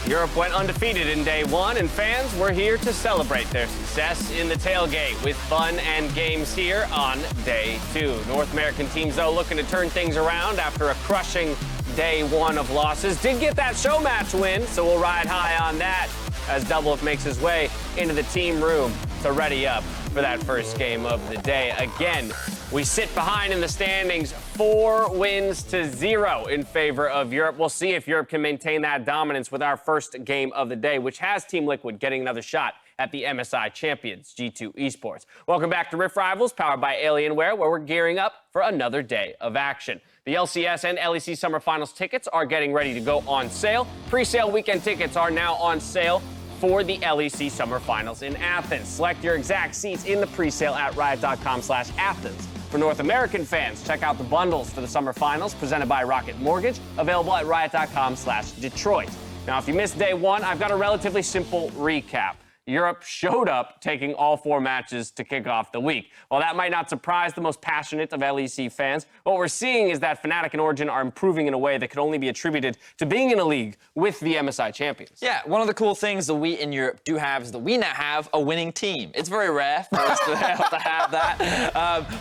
Europe went undefeated in day one, and fans were here to celebrate their success in the tailgate with fun and games here on day two. North American teams, though, looking to turn things around after a crushing day one of losses. Did get that show match win, so we'll ride high on that as Double makes his way into the team room to ready up for that first game of the day. Again, we sit behind in the standings, 4 wins to 0 in favor of Europe. We'll see if Europe can maintain that dominance with our first game of the day, which has Team Liquid getting another shot at the MSI champions, G2 Esports. Welcome back to Rift Rivals, powered by Alienware, where we're gearing up for another day of action. The LCS and LEC Summer Finals tickets are getting ready to go on sale. Pre-sale weekend tickets are now on sale for the LEC Summer Finals in Athens. Select your exact seats in the pre-sale at riot.com/Athens. For North American fans, check out the bundles for the Summer Finals presented by Rocket Mortgage, available at riot.com/Detroit. Now, if you missed day one, I've got a relatively simple recap. Europe showed up, taking all 4 matches to kick off the week. While that might not surprise the most passionate of LEC fans, what we're seeing is that Fnatic and Origin are improving in a way that could only be attributed to being in a league with the MSI champions. Yeah, one of the cool things that we in Europe do have is that we now have a winning team. It's very rare for us to have that.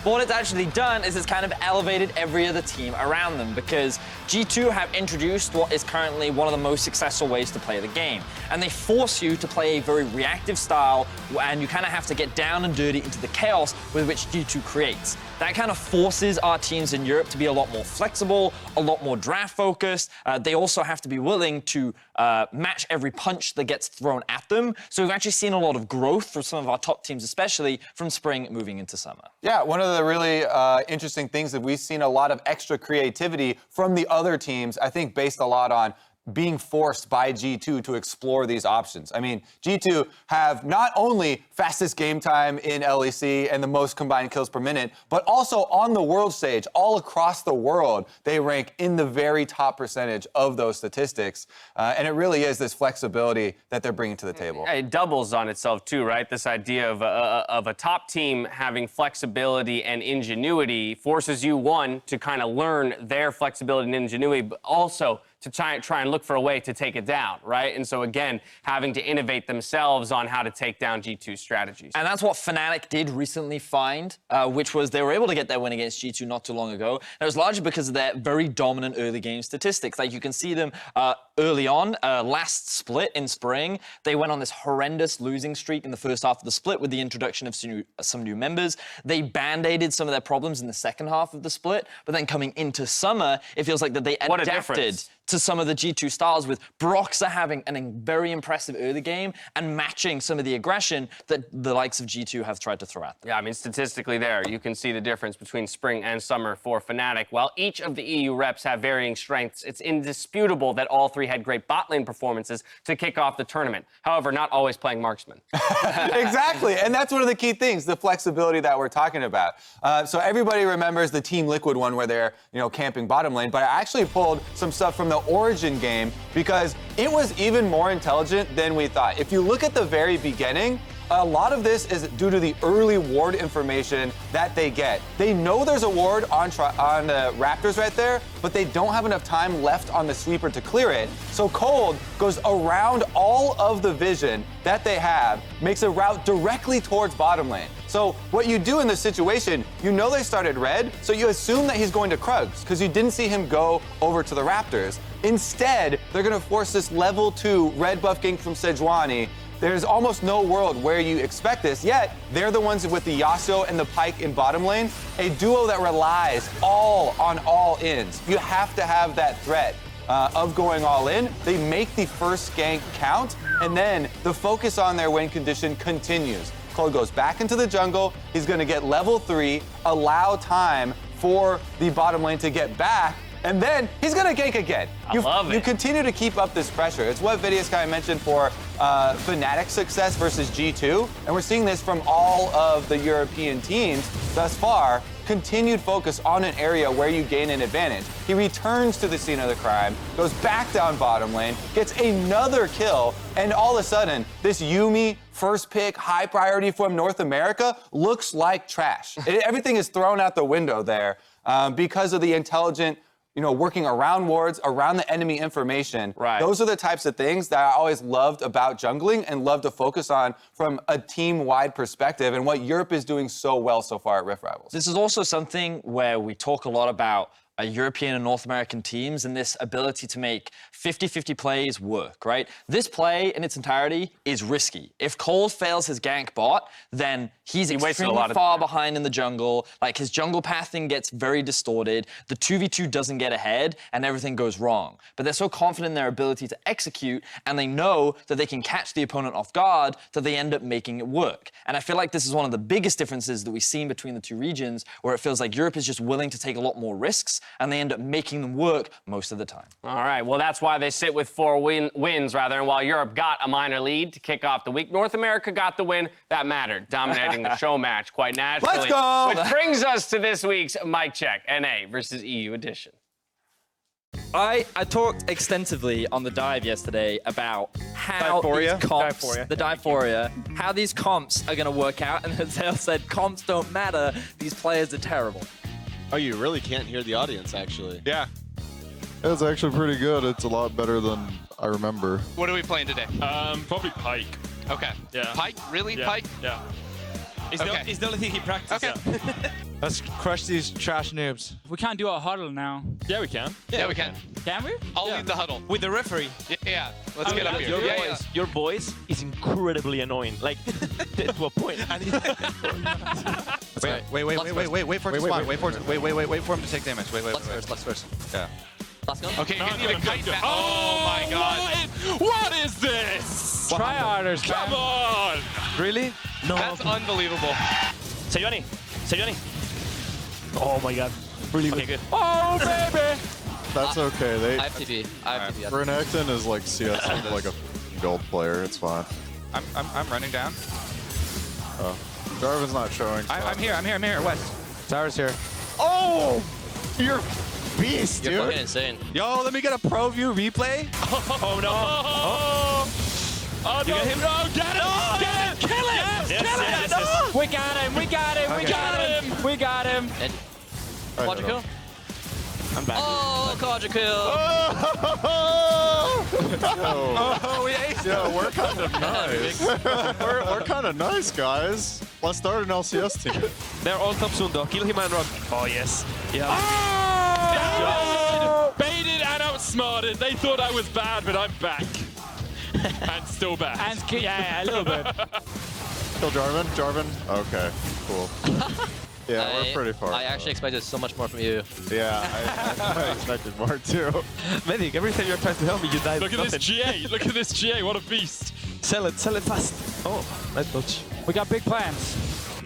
But what it's actually done is it's kind of elevated every other team around them, because G2 have introduced what is currently one of the most successful ways to play the game. And they force you to play a very reactive style, and you kind of have to get down and dirty into the chaos with which G2 creates. That kind of forces our teams in Europe to be a lot more flexible, a lot more draft focused. They also have to be willing to match every punch that gets thrown at them. So we've actually seen a lot of growth from some of our top teams, especially from spring moving into summer. Yeah, one of the really interesting things that we've seen a lot of extra creativity from the other teams, I think based a lot on being forced by G2 to explore these options. I mean, G2 have not only fastest game time in LEC and the most combined kills per minute, but also on the world stage, all across the world, they rank in the very top percentage of those statistics. And it really is this flexibility that they're bringing to the table. It doubles on itself too, right? This idea of a top team having flexibility and ingenuity forces you, one, to kind of learn their flexibility and ingenuity, but also to try and look for a way to take it down, right? And so again, having to innovate themselves on how to take down G2's strategies. And that's what Fnatic did recently find, which was they were able to get their win against G2 not too long ago. And it was largely because of their very dominant early game statistics. Like, you can see them early on, last split in spring, they went on this horrendous losing streak in the first half of the split with the introduction of some new members. They band-aided some of their problems in the second half of the split, but then coming into summer, it feels like that they adapted to some of the G2 styles, with Broxah having a very impressive early game and matching some of the aggression that the likes of G2 have tried to throw at them. Yeah, I mean, statistically there, you can see the difference between spring and summer for Fnatic. While each of the EU reps have varying strengths, it's indisputable that all 3 had great bot lane performances to kick off the tournament. However, not always playing marksman. Exactly, and that's one of the key things, the flexibility that we're talking about. So everybody remembers the Team Liquid one where they're, camping bottom lane, but I actually pulled some stuff from the Origin game because it was even more intelligent than we thought. If you look at the very beginning, a lot of this is due to the early ward information that they get. They know there's a ward on the Raptors right there, but they don't have enough time left on the sweeper to clear it. So Cold goes around all of the vision that they have, makes a route directly towards bottom lane. So what you do in this situation, they started red, so you assume that he's going to Krugs because you didn't see him go over to the Raptors. Instead, they're going to force this level 2 red buff gank from Sejuani. There's almost no world where you expect this, yet they're the ones with the Yasuo and the Pyke in bottom lane, a duo that relies on all ins. You have to have that threat of going all in. They make the first gank count, and then the focus on their win condition continues. Cold goes back into the jungle. He's going to get level 3, allow time for the bottom lane to get back, and then he's going to gank again. I love it. You continue to keep up this pressure. It's what Vidius kind of mentioned for Fnatic's success versus G2, and we're seeing this from all of the European teams thus far. Continued focus on an area where you gain an advantage. He returns to the scene of the crime, goes back down bottom lane, gets another kill, and all of a sudden, this Yuumi first pick, high priority from North America looks like trash. Everything is thrown out the window there because of the intelligent working around wards, around the enemy information. Right. Those are the types of things that I always loved about jungling and love to focus on from a team-wide perspective, and what Europe is doing so well so far at Rift Rivals. This is also something where we talk a lot about European and North American teams and this ability to make 50-50 plays work, right? This play in its entirety is risky. If Cole fails his gank bot, then he's extremely far behind in the jungle. Like, his jungle pathing gets very distorted. The 2v2 doesn't get ahead, and everything goes wrong. But they're so confident in their ability to execute, and they know that they can catch the opponent off guard, that they end up making it work. And I feel like this is one of the biggest differences that we've seen between the two regions, where it feels like Europe is just willing to take a lot more risks, and they end up making them work most of the time. All right, well, that's why they sit with 4 wins, and while Europe got a minor lead to kick off the week, North America got the win that mattered, dominating the show match quite naturally. Let's go! Which brings us to this week's Mic Check, NA versus EU edition. I talked extensively on the dive yesterday about how these comps, the Diephoria, how these comps are going to work out, and Azale said comps don't matter, these players are terrible. Oh, you really can't hear the audience, actually. Yeah. It's actually pretty good. It's a lot better than I remember. What are we playing today? Probably Pike. Okay. Yeah. Pike? Really? Yeah. Pike? Yeah. Okay. It's the only thing he practiced. Okay. Let's crush these trash noobs. We can't do a huddle now. Yeah, we can. Yeah, we can. Can we? I'll lead the huddle. With the referee. Yeah. Let's get up here. Your voice is incredibly annoying, like to a point. Wait for it to spawn. Wait for him to take damage. Wait. Let's first. Yeah. Let's go. Okay, you need a kite back. Oh my god. What is this? Tryharders, Come on! Really? No. That's unbelievable. Sejuani. Oh my god. Really okay, good. Oh, baby! That's okay. I have TP. Renekton is like CS like a gold player. It's fine. I'm running down. Oh, Jarvan's not showing. I'm here. West. Tower's here. Oh, you're beast, You're dude. fucking insane. Yo, let me get a pro view replay. Oh no! Oh no! Get him! No! Get him! No! Get him! Kill him! Yes! We got him! We got him! We got him! We got him! Quadra kill? I'm back. Oh, Quadra kill! Oh, we aced. Yeah, we're kind of nice. we're kind of nice, guys. Let's start an LCS team. They're all top soon though. Kill him and run. Oh yes. Yeah. Oh! Baited and outsmarted. They thought I was bad, but I'm back. And still bad. And yeah, a little bit. Kill Jarvan. Okay, cool. Yeah, we're pretty far. I actually expected so much more from you. Yeah, I expected more too. Medic, every time you're trying to help me, you die. Look at this GA. Look at this GA. What a beast. Sell it fast. Oh, nice touch. We got big plans.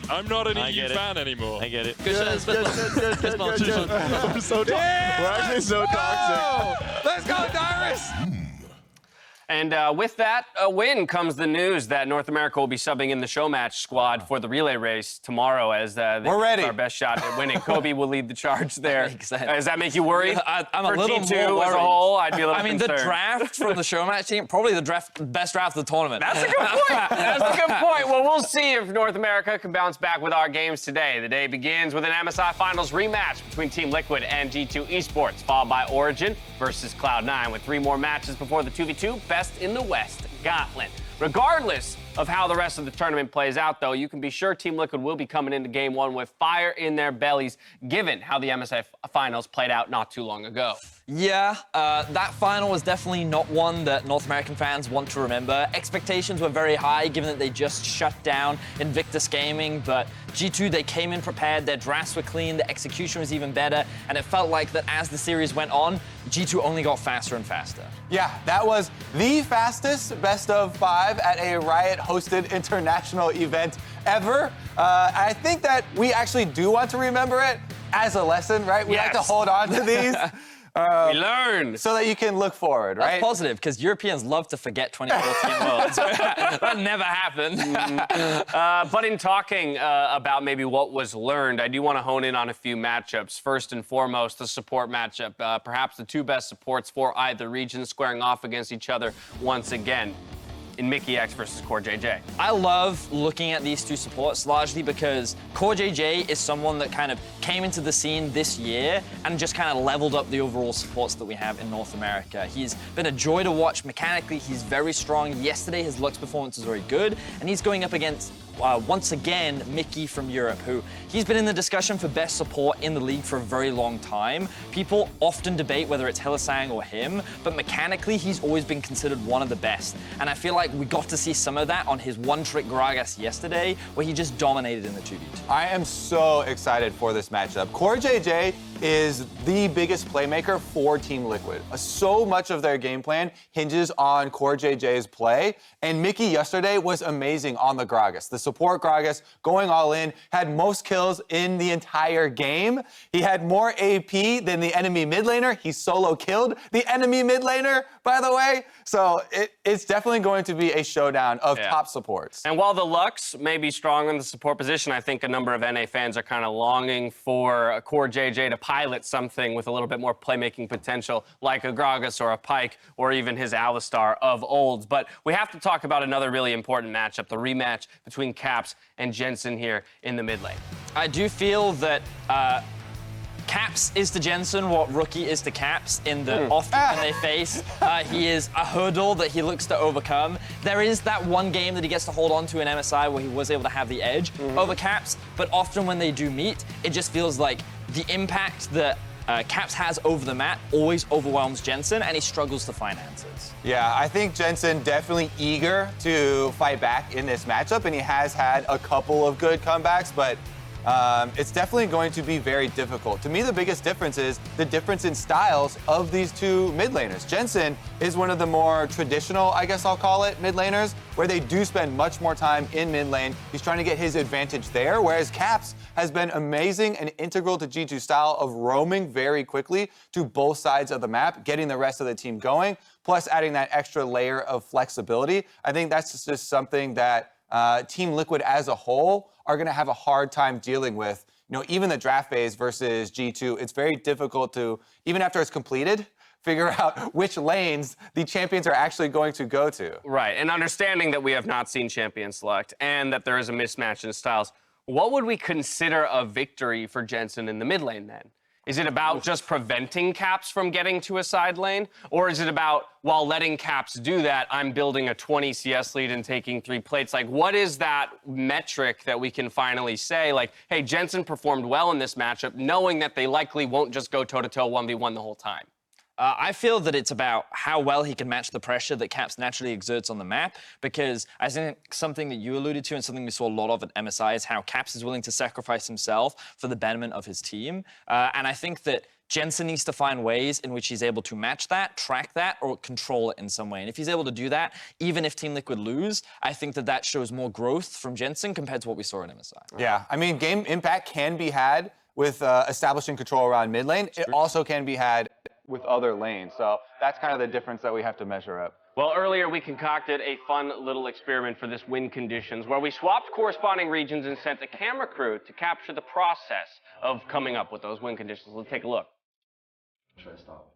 I'm not an I EU get it. fan anymore. I get it. Good shot. Good. We're so toxic. We're actually so toxic. Let's go, Dyrus. And with that win comes the news that North America will be subbing in the show match squad for the relay race tomorrow as We're ready. our best shot at winning. Kobe will lead the charge there. Makes sense. Does that make you worried? I'm For a little G2 more as a worried. whole, I'd be a little I mean, concerned. the draft from the show match team, probably the best draft of the tournament. That's a good point. That's a good point. Well, we'll see if North America can bounce back with our games today. The day begins with an MSI Finals rematch between Team Liquid and G2 Esports, followed by Origin versus Cloud9, with 3 more matches before the 2v2 Best in the West Gauntlet. Regardless of how the rest of the tournament plays out, though, you can be sure Team Liquid will be coming into Game 1 with fire in their bellies, given how the MSI Finals played out not too long ago. Yeah, that final was definitely not one that North American fans want to remember. Expectations were very high, given that they just shut down Invictus Gaming, but G2, they came in prepared, their drafts were clean, the execution was even better, and it felt like that as the series went on, G2 only got faster and faster. Yeah, that was the fastest best of 5 at a Riot-hosted international event ever. I think that we actually do want to remember it as a lesson, right? We like to Yes. hold on to these. We learned. So that you can look forward, That's right? positive, because Europeans love to forget 2014 Worlds. That never happened. But in talking about maybe what was learned, I do want to hone in on a few matchups. First and foremost, the support matchup. Perhaps the 2 best supports for either region squaring off against each other once again. in Mickey X versus Core JJ. I love looking at these two supports largely because Core JJ is someone that kind of came into the scene this year and just kind of leveled up the overall supports that we have in North America. He's been a joy to watch mechanically. He's very strong. Yesterday, his Lux performance was very good, and he's going up against once again, Mickey from Europe, who he's been in the discussion for best support in the league for a very long time. People often debate whether it's Hylissang or him, but mechanically, he's always been considered one of the best. And I feel like we got to see some of that on his one-trick Gragas yesterday, where he just dominated in the 2v2. I am so excited for this matchup. Core JJ is the biggest playmaker for Team Liquid. So much of their game plan hinges on Core JJ's play, and Mickey yesterday was amazing on the Gragas. The support Gragas going all in, had most kills in the entire game. He had more AP than the enemy mid laner. He solo killed the enemy mid laner, by the way. So it's definitely going to be a showdown of top supports. And while the Lux may be strong in the support position, I think a number of NA fans are kind of longing for a Core JJ to pilot something with a little bit more playmaking potential, like a Gragas or a Pyke or even his Alistar of old. But we have to talk about another really important matchup, the rematch between Caps and Jensen here in the mid lane. I do feel that Caps is to Jensen what Rookie is to Caps in the often when they face. He is a hurdle that he looks to overcome. There is that one game that he gets to hold on to in MSI where he was able to have the edge over Caps, but often when they do meet, it just feels like the impact that Caps has over the map always overwhelms Jensen, and he struggles to find answers. Yeah, I think Jensen definitely eager to fight back in this matchup, and he has had a couple of good comebacks, but it's definitely going to be very difficult. To me, the biggest difference is the difference in styles of these two mid laners. Jensen is one of the more traditional, I guess I'll call it, mid laners, where they do spend much more time in mid lane. He's trying to get his advantage there, whereas Caps has been amazing and integral to G2's style of roaming very quickly to both sides of the map, getting the rest of the team going, plus adding that extra layer of flexibility. I think that's just something that Team Liquid as a whole are going to have a hard time dealing with. You know, even the draft phase versus G2, it's very difficult to, even after it's completed, figure out which lanes the champions are actually going to go to. Right, and understanding that we have not seen champion select and that there is a mismatch in styles, what would we consider a victory for Jensen in the mid lane then? Is it about just preventing Caps from getting to a side lane? Or is it about, while letting Caps do that, I'm building a 20 CS lead and taking 3 plates? Like, what is that metric that we can finally say, like, hey, Jensen performed well in this matchup, knowing that they likely won't just go toe-to-toe 1v1 the whole time? I feel that it's about how well he can match the pressure that Caps naturally exerts on the map, because I think something that you alluded to and something we saw a lot of at MSI is how Caps is willing to sacrifice himself for the betterment of his team. And I think that Jensen needs to find ways in which he's able to match that, track that, or control it in some way. And if he's able to do that, even if Team Liquid lose, I think that that shows more growth from Jensen compared to what we saw in MSI. Yeah, I mean, game impact can be had with establishing control around mid lane. It also can be had with other lanes. So that's kind of the difference that we have to measure up. Well, earlier we concocted a fun little experiment for this win conditions where we swapped corresponding regions and sent a camera crew to capture the process of coming up with those win conditions. Let's take a look. Try to stop.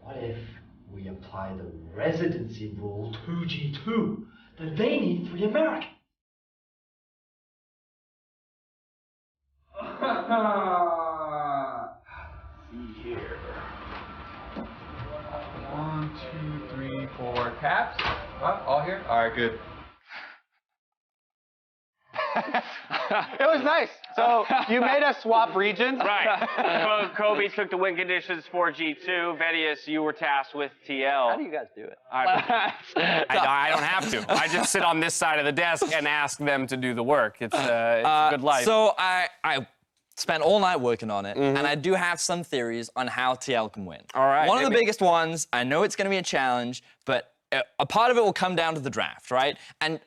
What if we apply the residency rule to G2? Then they need 3 Americans. See here. 1, 2, 3, 4 Caps. All here? All right, good. It was nice. So you made us swap regions. Right. Kobe took the win conditions for G2. Vedius, you were tasked with TL. How do you guys do it? I don't have to. I just sit on this side of the desk and ask them to do the work. It's a good life. So I spent all night working on it, and I do have some theories on how TL can win. All right. One of the biggest ones, I know it's going to be a challenge, but a part of it will come down to the draft, right? And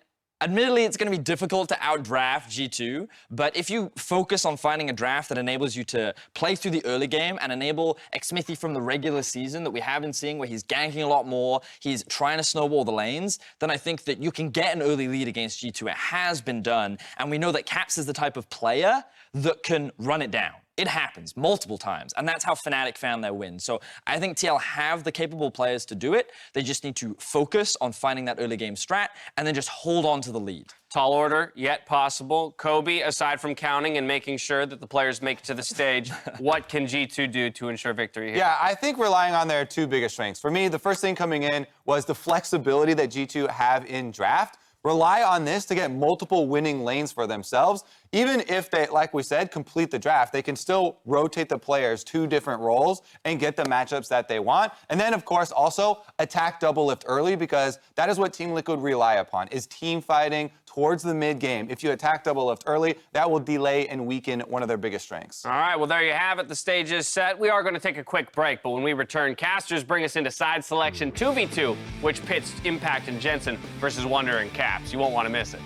admittedly, it's going to be difficult to outdraft G2, but if you focus on finding a draft that enables you to play through the early game and enable xMithy from the regular season that we have been seeing where he's ganking a lot more, he's trying to snowball the lanes, then I think that you can get an early lead against G2. It has been done, and we know that Caps is the type of player that can run it down. It happens multiple times, and that's how Fnatic found their win. So I think TL have the capable players to do it. They just need to focus on finding that early game strat and then just hold on to the lead. Tall order, yet possible. Kobe, aside from counting and making sure that the players make it to the stage, what can G2 do to ensure victory here? Yeah, I think relying on their two biggest strengths. For me, the first thing coming in was the flexibility that G2 have in draft. Rely on this to get multiple winning lanes for themselves. Even if they, like we said, complete the draft, they can still rotate the players to different roles and get the matchups that they want. And then, of course, also attack double lift early, because that is what Team Liquid rely upon, is team fighting towards the mid game. If you attack double lift early, that will delay and weaken one of their biggest strengths. All right, well, there you have it. The stage is set. We are going to take a quick break, but when we return, casters bring us into side selection 2v2, which pits Impact and Jensen versus Wonder and Caps. You won't want to miss it.